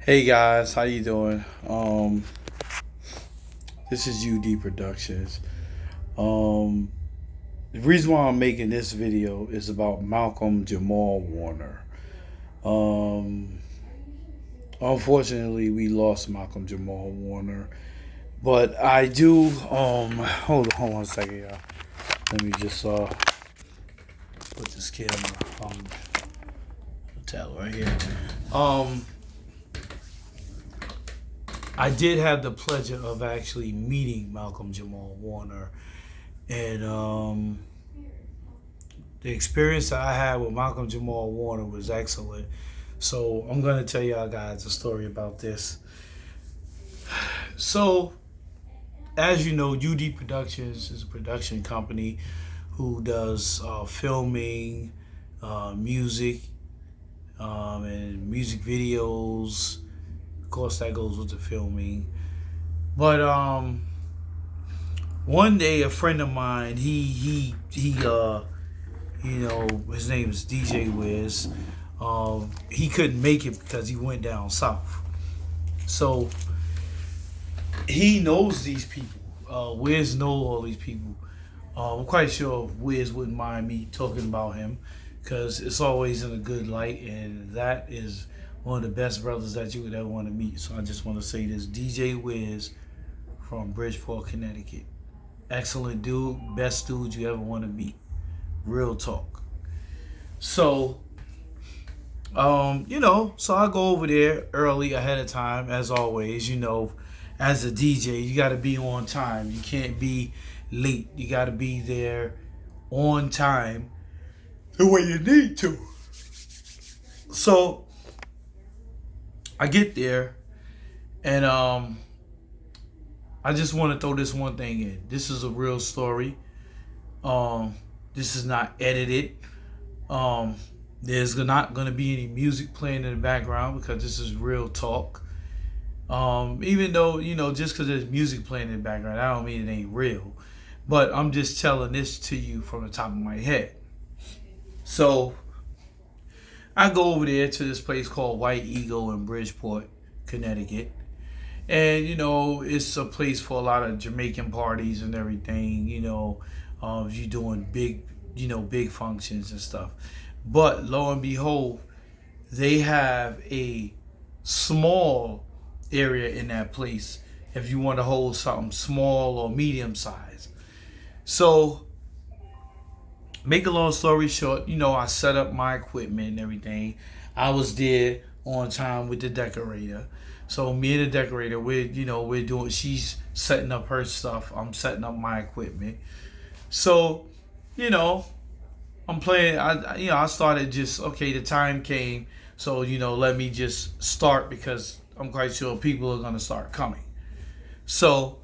Hey guys, how you doing? This is UD Productions. Um, the reason why I'm making this video is about Malcolm Jamal Warner. Um, Unfortunately, we lost Malcolm Jamal Warner, but I do. Hold on a second, y'all. Let me just put this camera on the towel right here. Um, I did have the pleasure of actually meeting Malcolm Jamal Warner, and the experience that I had with Malcolm Jamal Warner was excellent. So I'm gonna tell y'all guys a story about this. So, as you know, UD Productions is a production company who does filming, music, and music videos. Of course, that goes with the filming. But one day a friend of mine, his name is DJ Wiz. He couldn't make it because he went down south. So he knows these people. Wiz know all these people. I'm quite sure Wiz wouldn't mind me talking about him because it's always in a good light, and that is one of the best brothers that you would ever want to meet. So I just want to say this: DJ Wiz from Bridgeport, Connecticut. Excellent dude, best dude you ever want to meet. Real talk. So, so I go over there early ahead of time, as always. As a DJ, you got to be on time. You can't be late. You got to be there on time the way you need to. So, I get there, and I just want to throw this one thing in. This is a real story. This is not edited. There's not going to be any music playing in the background because this is real talk. Even though, just because there's music playing in the background, I don't mean it ain't real. But I'm just telling this to you from the top of my head. So I go over there to this place called White Eagle in Bridgeport, Connecticut. And, it's a place for a lot of Jamaican parties and everything, if you're doing big functions and stuff. But lo and behold, they have a small area in that place if you want to hold something small or medium size. So, make a long story short, I set up my equipment and everything. I was there on time with the decorator. So me and the decorator, we're doing. She's setting up her stuff. I'm setting up my equipment. So, I'm playing. I started just okay. The time came, so let me just start because I'm quite sure people are gonna start coming. So,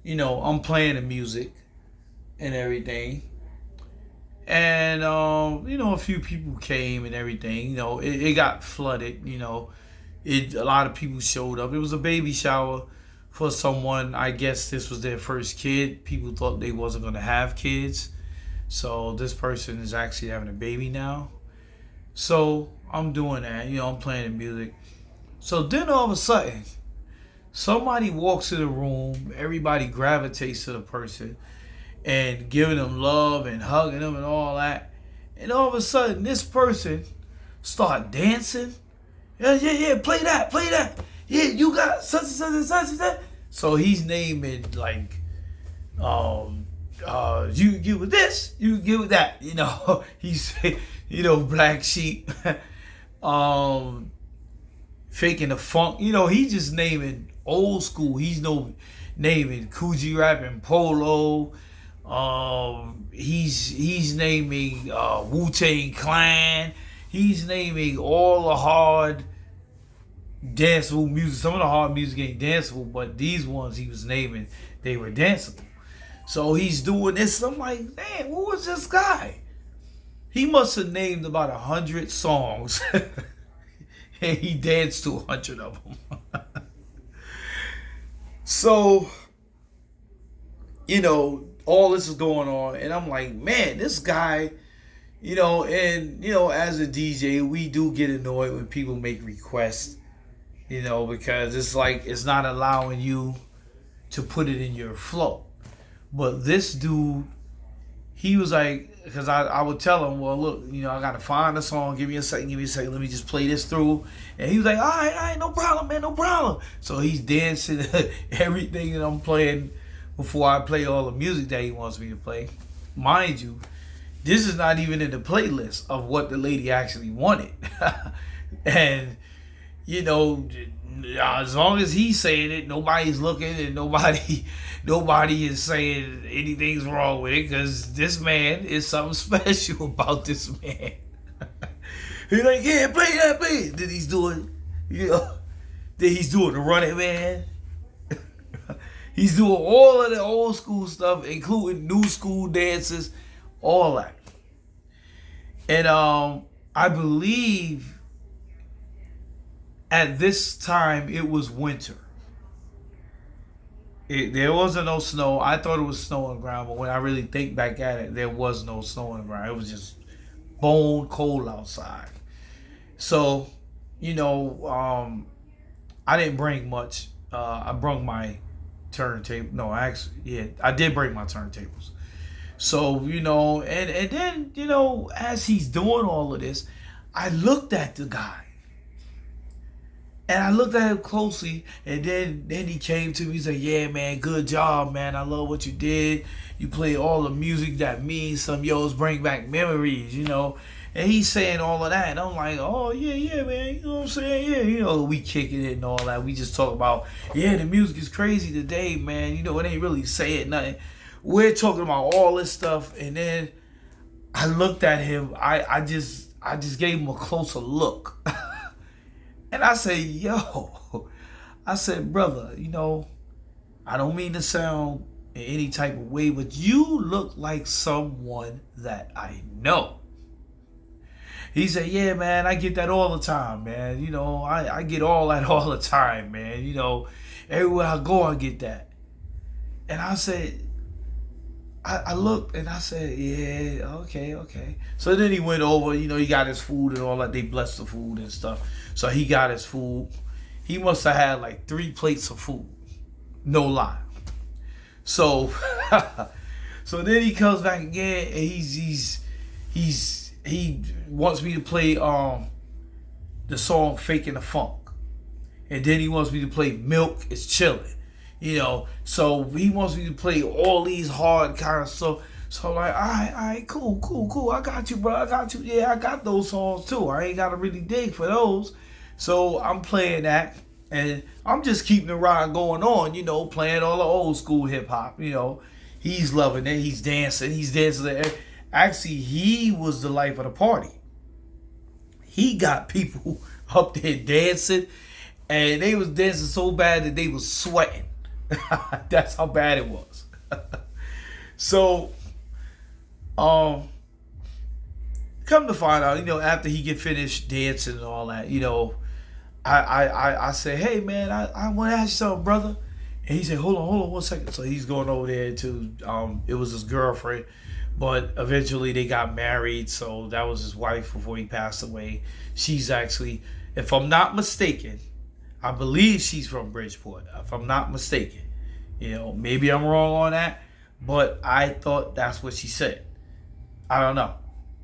I'm playing the music and everything, and a few people came and everything. It got flooded. A lot of people showed up. It was a baby shower for someone. I guess this was their first kid. People thought they wasn't gonna have kids. So this person is actually having a baby now. So I'm doing that. I'm playing the music. So then all of a sudden, somebody walks in the room. Everybody gravitates to the person and giving them love and hugging them and all that. And all of a sudden, this person start dancing. Yeah, play that. Yeah, you got such and such and such and such. So he's naming like, you get with this, you get with that. He's, Black Sheep, faking the funk. He just naming old school. He's naming Coogee rapping Polo. He's naming Wu-Tang Clan. He's naming all the hard danceable music. Some of the hard music ain't danceable, but these ones he was naming, they were danceable. So he's doing this. I'm like, man, who was this guy? He must have named about 100 songs, and he danced to 100 of them. So, all this is going on, and I'm like, man, this guy, as a DJ, we do get annoyed when people make requests because it's like it's not allowing you to put it in your flow. But this dude, he was like, because I would tell him, well, look, I got to find the song. Give me a second, let me just play this through. And he was like, all right, no problem, man, no problem. So he's dancing everything that I'm playing before I play all the music that he wants me to play. Mind you, this is not even in the playlist of what the lady actually wanted. And, as long as he's saying it, nobody's looking and nobody is saying anything's wrong with it, because this man is something special about this man. He's like, yeah, play that, play it. Then he's doing, the Running Man. He's doing all of the old school stuff, including new school dances, all that. And I believe at this time it was winter. There wasn't no snow. I thought it was snow on the ground, but when I really think back at it, there was no snow on the ground. It was just bone cold outside. So, I didn't bring much. I brought my turntable. No, I did bring my turntables. So, and then, as he's doing all of this, I looked at the guy. And I looked at him closely, and then he came to me. He's like, yeah, man, good job, man. I love what you did. You play all the music that means some yours bring back memories, And he's saying all of that. And I'm like, oh, yeah, man. You know what I'm saying? Yeah, we kicking it and all that. We just talk about, the music is crazy today, man. It ain't really saying nothing. We're talking about all this stuff. And then I looked at him. I just gave him a closer look. And I said, brother, I don't mean to sound in any type of way, but you look like someone that I know. He said, yeah, man, I get that all the time, man. I get all that all the time, man. Everywhere I go, I get that. And I said, I looked and I said, yeah, okay. So then he went over, he got his food and all that. They blessed the food and stuff. So he got his food. He must have had like 3 plates of food. No lie. So, so then he comes back again and he wants me to play the song Faking the Funk. And then he wants me to play Milk is Chillin'. So he wants me to play all these hard kind of stuff. So I'm like, all right, cool. I got you, bro. I got you. Yeah, I got those songs too. I ain't got to really dig for those. So I'm playing that, and I'm just keeping the ride going on, playing all the old school hip hop. He's loving it. He's dancing. Actually, he was the life of the party. He got people up there dancing, and they was dancing so bad that they was sweating. That's how bad it was. So, come to find out, after he get finished dancing and all that, I said, hey man, I want to ask you something, brother. And he said, hold on 1 second. So he's going over there to, it was his girlfriend, but eventually they got married. So that was his wife before he passed away. She's actually, if I'm not mistaken, I believe she's from Bridgeport, if I'm not mistaken. Maybe I'm wrong on that, but I thought that's what she said. I don't know,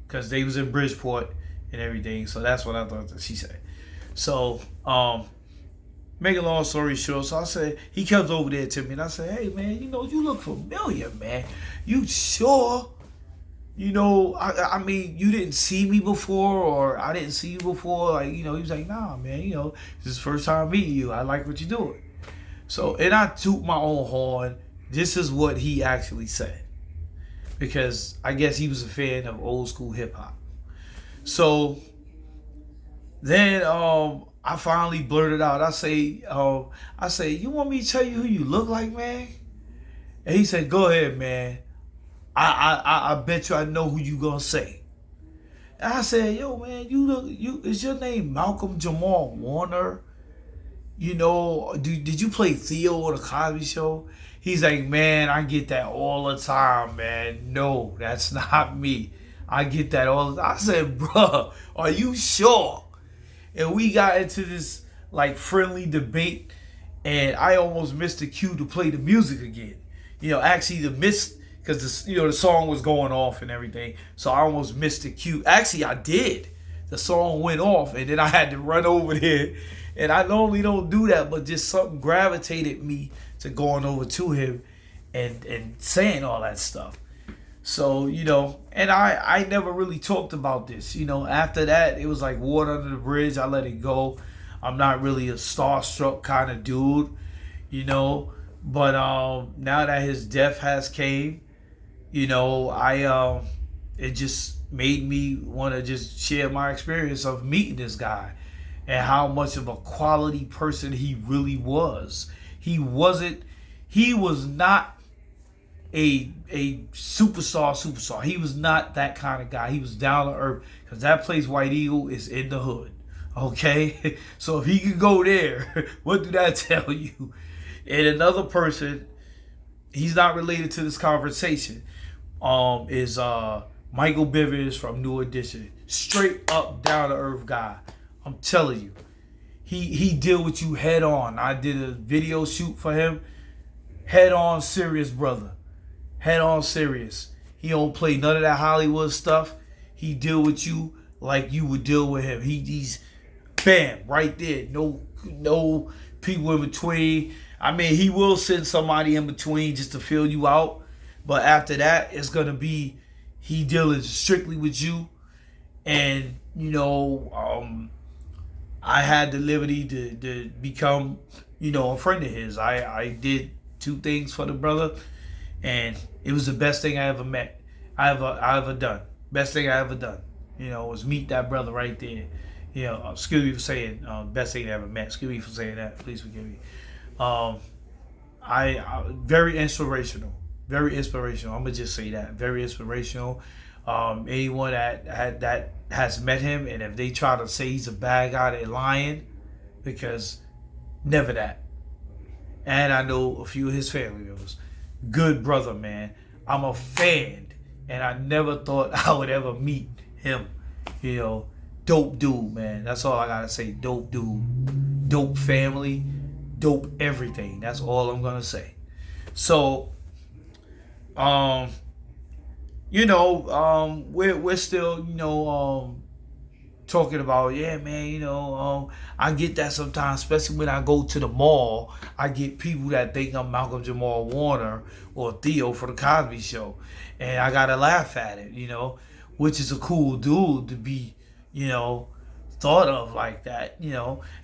because they was in Bridgeport and everything, so that's what I thought that she said. So, make a long story short, so I said, he comes over there to me, and I said, hey, man, you look familiar, man. You sure? I mean, you didn't see me before, or I didn't see you before. Like, he was like, nah, man, this is the first time meeting you. I like what you're doing. So, and I toot my own horn. This is what he actually said, because I guess he was a fan of old school hip hop. So then I finally blurted out. I say, you want me to tell you who you look like, man? And he said, go ahead, man. I bet you I know who you gonna say. And I said, yo, man, is your name Malcolm Jamal Warner? Did you play Theo on the Cosby Show? He's like, man, I get that all the time, man. No, that's not me. I get that all the time. I said, bruh, are you sure? And we got into this like friendly debate, and I almost missed the cue to play the music again. Actually the miss because the song was going off and everything, so I almost missed the cue. Actually, I did. The song went off, and then I had to run over there. And I normally don't do that, but just something gravitated me to going over to him and saying all that stuff. So, and I never really talked about this. After that, it was like water under the bridge. I let it go. I'm not really a starstruck kind of dude, you know. But now that his death has came, I it just made me want to just share my experience of meeting this guy and how much of a quality person he really was. He was not a superstar. He was not that kind of guy. He was down to earth, because that place White Eagle is in the hood. Okay? So if he could go there, what do that tell you? And another person, he's not related to this conversation, is Michael Bivers from New Edition. Straight up down to earth guy. I'm telling you. He deal with you head on. I did a video shoot for him. Head on serious, brother. Head on serious. He don't play none of that Hollywood stuff. He deal with you like you would deal with him. He's bam, right there. No people in between. I mean, he will send somebody in between just to fill you out. But after that, it's gonna be he dealing strictly with you. And I had the liberty to become, a friend of his. I did 2 things for the brother, and it was the best thing I ever met. I ever done. Best thing I ever done. Was meet that brother right there. Excuse me for saying best thing I ever met. Excuse me for saying that. Please forgive me. I very inspirational. Very inspirational. I'm gonna just say that. Very inspirational. Anyone that has met him, and if they try to say he's a bad guy, they're lying, because never that. And I know a few of his family members. Good brother, man. I'm a fan, and I never thought I would ever meet him. Dope dude, man. That's all I gotta say. Dope dude. Dope family. Dope everything. That's all I'm gonna say. So, we're still, talking about, yeah, man, I get that sometimes, especially when I go to the mall. I get people that think I'm Malcolm Jamal Warner or Theo for the Cosby Show, and I gotta laugh at it, which is a cool dude to be, thought of like that.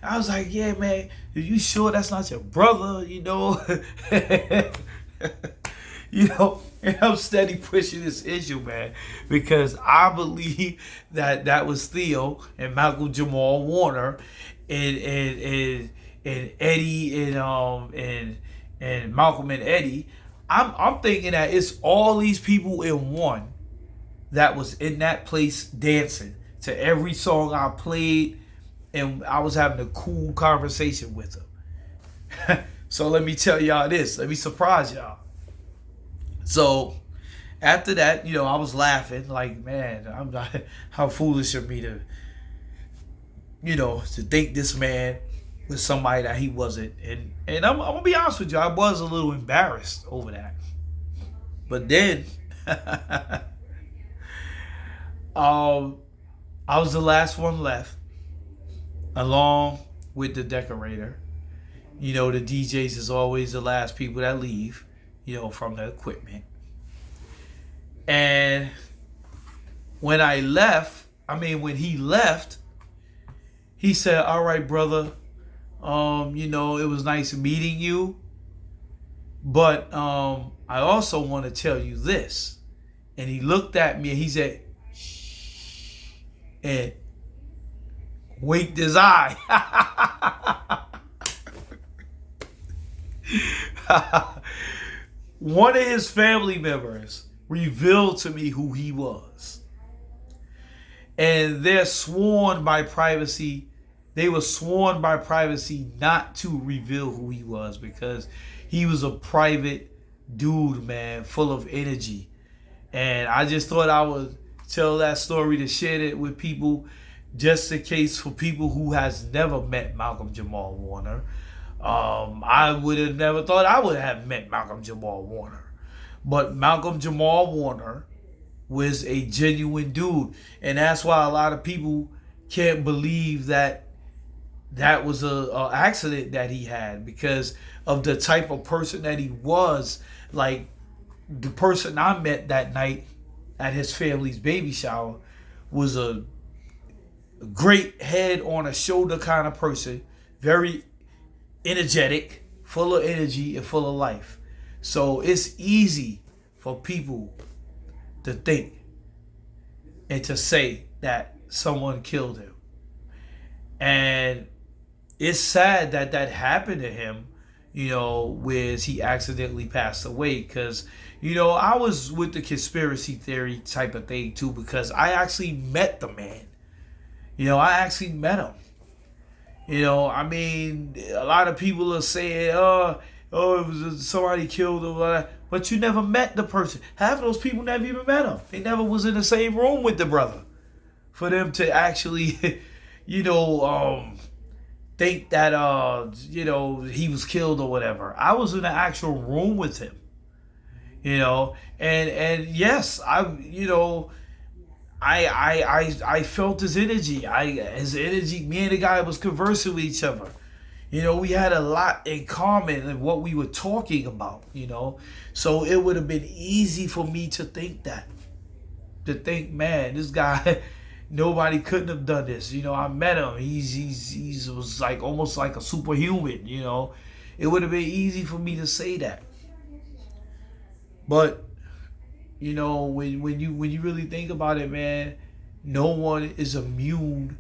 I was like, yeah, man, are you sure that's not your brother? And I'm steady pushing this issue, man, because I believe that was Theo and Malcolm Jamal Warner and Eddie and Malcolm and Eddie. I'm thinking that it's all these people in one that was in that place dancing to every song I played, and I was having a cool conversation with them. So let me tell y'all this. Let me surprise y'all. So after that, I was laughing like, man, I'm not, how foolish of me to, to think this man was somebody that he wasn't. And I'm gonna be honest with you, I was a little embarrassed over that. But then I was the last one left, along with the decorator. The DJs is always the last people that leave, from the equipment. And when when he left, he said, all right, brother, it was nice meeting you, but I also want to tell you this. And he looked at me and he said, shh, and winked his eye. One of his family members revealed to me who he was. And they're sworn by privacy. They were sworn by privacy not to reveal who he was, because he was a private dude, man, full of energy. And I just thought I would tell that story to share it with people just in case for people who has never met Malcolm Jamal Warner, I would have never thought I would have met Malcolm Jamal Warner. But Malcolm Jamal Warner was a genuine dude. And that's why a lot of people can't believe that that was a accident that he had, because of the type of person that he was. Like, the person I met that night at his family's baby shower was a great head on a shoulder kind of person, very energetic, full of energy and full of life. So it's easy for people to think and to say that someone killed him. And it's sad that that happened to him, where he accidentally passed away. Because, I was with the conspiracy theory type of thing too, because I actually met the man. I actually met him. I mean, a lot of people are saying, it was somebody killed him, but you never met the person. Half of those people never even met him. They never was in the same room with the brother for them to actually, think that, he was killed or whatever. I was in the actual room with him, and yes, I felt his energy. His energy. Me and the guy was conversing with each other. We had a lot in common in what we were talking about. So it would have been easy for me to think that, man, this guy, nobody couldn't have done this. I met him. He's was like almost like a superhuman. It would have been easy for me to say that, but when you really think about it, man, no one is immune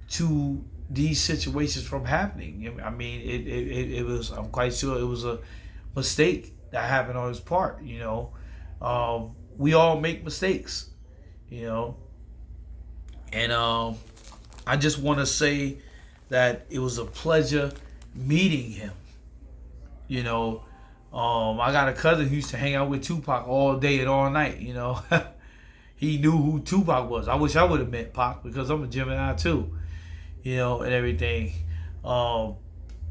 to these situations from happening. I mean, it was. I'm quite sure it was a mistake that happened on his part. We all make mistakes, and I just want to say that it was a pleasure meeting him. You know, I got a cousin who used to hang out with Tupac all day and all night. He knew who Tupac was. I wish I would have met Pac, because I'm a Gemini too, and everything. I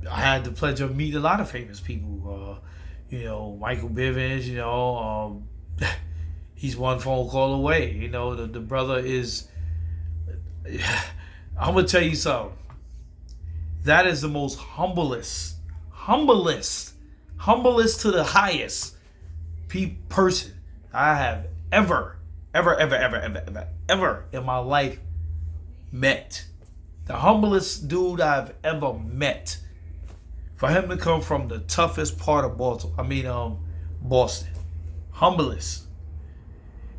had the pleasure of meeting a lot of famous people. Michael Bivins. He's one phone call away. The brother is. I'm gonna tell you something. That is the most humblest to the highest person I have ever in my life met. The humblest dude I've ever met. For him to come from the toughest part of Boston. Humblest.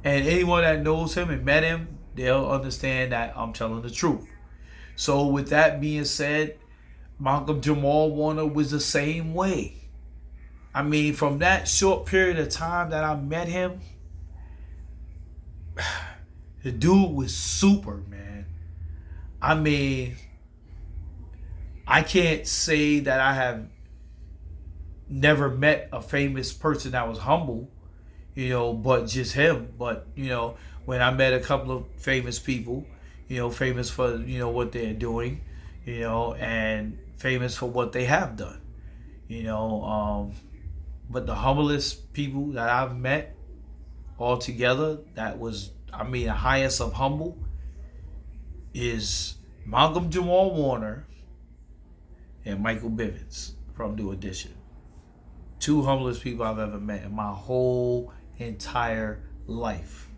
And anyone that knows him and met him, they'll understand that I'm telling the truth. So with that being said, Malcolm Jamal Warner was the same way. From that short period of time that I met him, the dude was super, man. I can't say that I have never met a famous person that was humble, but just him. But, when I met a couple of famous people, famous for, what they're doing, and famous for what they have done, but the humblest people that I've met altogether, that was, the highest of humble, is Malcolm Jamal Warner and Michael Bivins from New Edition. Two humblest people I've ever met in my whole entire life.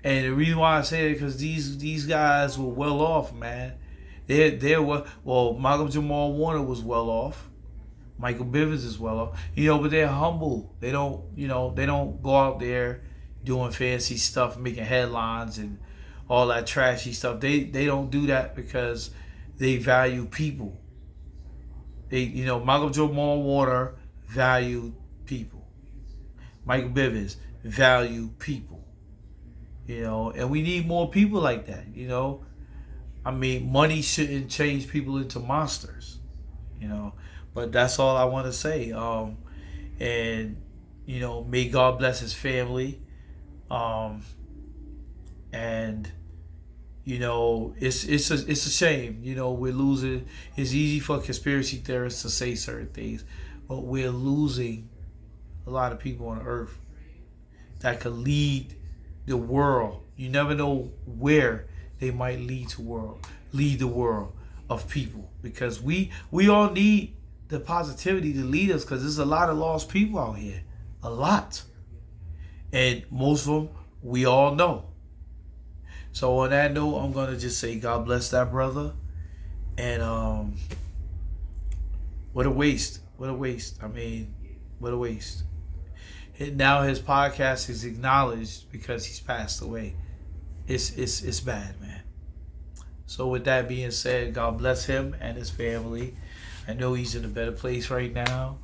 And the reason why I say it, because these guys were well off, man. They were, well, Malcolm Jamal Warner was well off. Michael Bivins is well off. But they're humble. They don't, they don't go out there doing fancy stuff, making headlines and all that trashy stuff. They don't do that because they value people. Malcolm Jamal Warner valued people. Michael Bivins valued people. And we need more people like that. Money shouldn't change people into monsters. But that's all I want to say. And may God bless his family. And You know, it's a shame. You know, we're losing. It's easy for conspiracy theorists to say certain things, but we're losing a lot of people on Earth that could lead the world. You never know where they might lead the world of people, because we all need the positivity to lead us, because there's a lot of lost people out here, a lot, and most of them we all know. So on that note, I'm gonna just say God bless that brother, and what a waste, what a waste. I mean, what a waste. Now his podcast is acknowledged because he's passed away. It's bad, man. So with that being said, God bless him and his family. I know he's in a better place right now.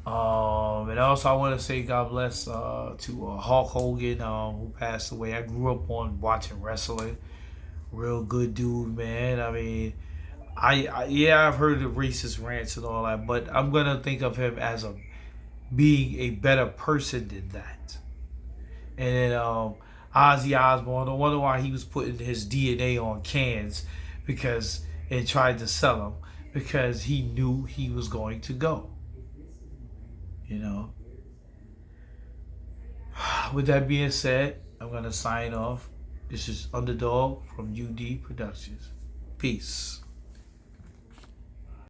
And also I want to say God bless to Hulk Hogan, who passed away. I grew up on watching wrestling. Real good dude, man. I mean, I yeah, I've heard the racist rants and all that, but I'm gonna think of him as a being a better person than that. And then Ozzy Osbourne, I wonder why he was putting his DNA on cans, because and tried to sell them, because he knew he was going to go. You know. With that being said, I'm gonna sign off. This is Underdog from UD Productions. Peace.